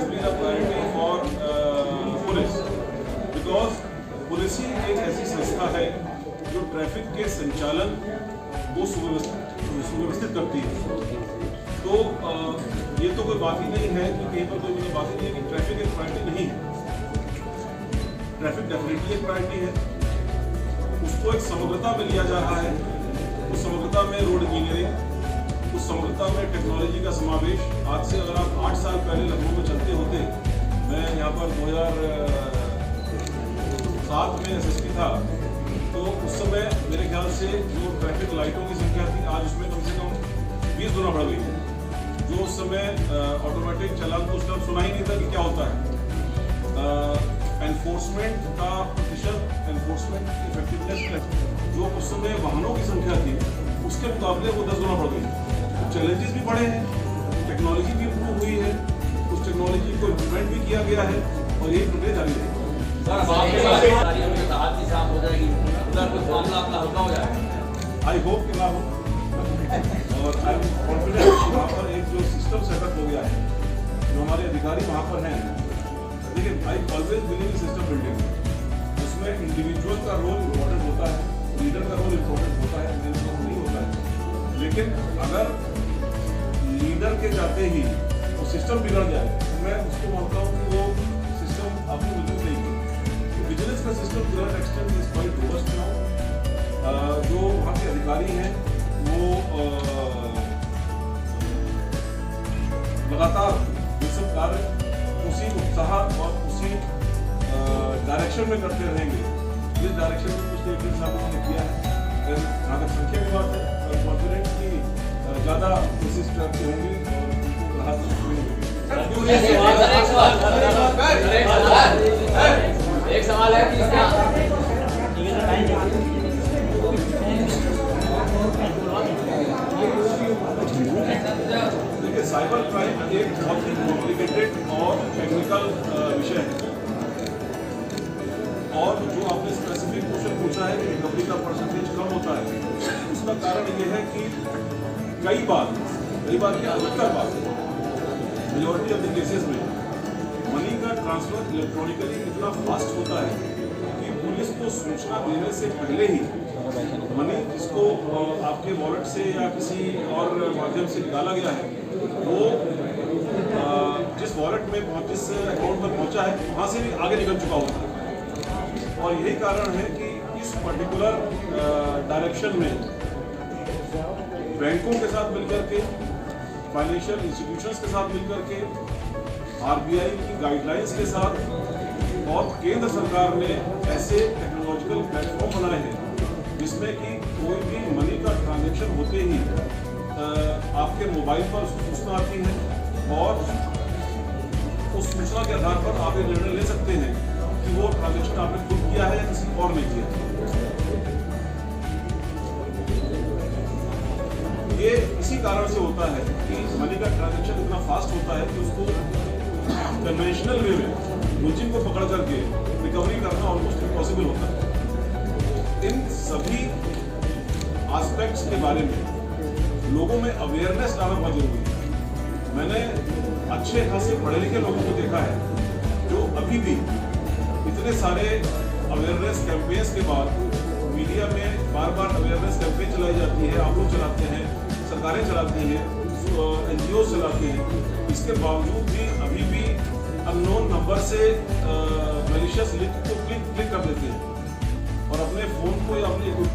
been a priority for police because policing एक ऐसी संस्था है जो ट्रैफिक के संचालन को सुव्यवस्थित करती है। तो ये तो कोई बात ही नहीं है कि कहीं पर कोई बात ही नहीं है कि ट्रैफिक एक प्रायोरिटी नहीं है। ट्रैफिक डेफिनेटली एक प्रायोरिटी है, उसको एक समग्रता में लिया जा रहा है। उस समग्रता में रोड इंजीनियरिंग, उस समग्रता में टेक्नोलॉजी का समावेश। आज से अगर आप 8 साल पहले लखनऊ में चलते होते, मैं यहाँ पर 2007 में एसएसपी था, तो उस समय मेरे ख्याल से जो ट्रैफिक लाइटों की संख्या थी आज उसमें कम से कम 20 गुना बढ़ गई है। जो उस समय ऑटोमेटिक चालान तो उस टाइम सुना ही नहीं था कि क्या होता है। एनफोर्समेंट का प्रतिशत, एनफोर्समेंट इफेक्टिवनेस जो उस समय वाहनों की संख्या थी उसके मुकाबले वो 10 गुना बढ़ गई। चैलेंजेस भी बढ़े हैं, टेक्नोलॉजी भी इम्प्रूव हुई है, उस टेक्नोलॉजी को इम्प्लीमेंट भी किया गया है और यही प्रक्रिया जारी रहेगी। आई होप कि ना हो, और आई एम कॉन्फिडेंट कि वहाँ पर एक जो सिस्टम सेटअप हो गया है, जो हमारे अधिकारी वहाँ पर हैं। देखिए, I always believe in system building. उसमें इंडिविजुअल का रोल इम्पोर्टेंट होता है, लीडर का रोल इम्पोर्टेंट होता है, नहीं होता है। लेकिन अगर लीडर के जाते ही वो सिस्टम बिगड़ जाए तो मैं उसको मानता हूँ कि वो सिस्टम अपनी विजिलेंस नहीं की। विजिलेंस का system to that extent is quite robust now. जो वहाँ के अधिकारी हैं वो लगातार ये सब कार्य उसी उत्साह और उसी डायरेक्शन में करते रहेंगे जिस डायरेक्शन में कुछ एक साहब ने किया है। जहाँ तक संख्या की बात है, कॉन्फिडेंट की ज़्यादा कोशिश करते होंगे और उनको राहत मिलेगी। एक सवाल है कि देखिए, साइबर क्राइम एक बहुत ही कॉम्प्लिकेटेड और टेक्निकल विषय है, और जो आपने स्पेसिफिक क्वेश्चन पूछा है कि रिकवरी का परसेंटेज कम होता है, उसका कारण ये है कि कई बार क्या अधिकतर बार मेजॉरिटी ऑफ द केसेस में मनी का ट्रांसफर इलेक्ट्रॉनिकली इतना फास्ट होता है कि पुलिस को सूचना देने से पहले ही मनी जिसको आपके वॉलेट से या किसी और माध्यम से निकाला गया है, वो जिस वॉलेट में जिस अकाउंट पर पहुंचा है वहाँ से भी आगे निकल चुका होता है। और यही कारण है कि इस पर्टिकुलर डायरेक्शन में बैंकों के साथ मिलकर के, फाइनेंशियल इंस्टीट्यूशंस के साथ मिलकर के, आरबीआई की गाइडलाइंस के साथ और केंद्र सरकार ने ऐसे टेक्नोलॉजिकल प्लेटफॉर्म बनाए हैं जिसमें कि कोई भी मनी का ट्रांजैक्शन होते ही आपके मोबाइल पर सूचना आती है और उस सूचना के आधार पर आप एक निर्णय ले सकते हैं कि वो ट्रांजैक्शन आपने खुद किया है या किसी और ने किया। ये इसी कारण से होता है कि मनी का ट्रांजैक्शन इतना फास्ट होता है कि उसको कन्वेंशनल वे में मुलजिम को पकड़ करके रिकवरी करना ऑलमोस्ट इम्पॉसिबल होता है। इन सभी एस्पेक्ट्स के बारे में लोगों में अवेयरनेस लाना बहुत जरूरी है। मैंने अच्छे खासे पढ़े लिखे लोगों को देखा है जो अभी भी इतने सारे अवेयरनेस कैंपेन्स के बाद मीडिया में बार बार अवेयरनेस कैंपेन चलाई जाती है, आप लोग चलाते हैं, सरकारें चलाती हैं, NGO चलाते हैं, इसके बावजूद भी अभी भी अननोन नंबर से मैलिशियस लिंक को क्लिक कर देते हैं और अपने फ़ोन को या अपने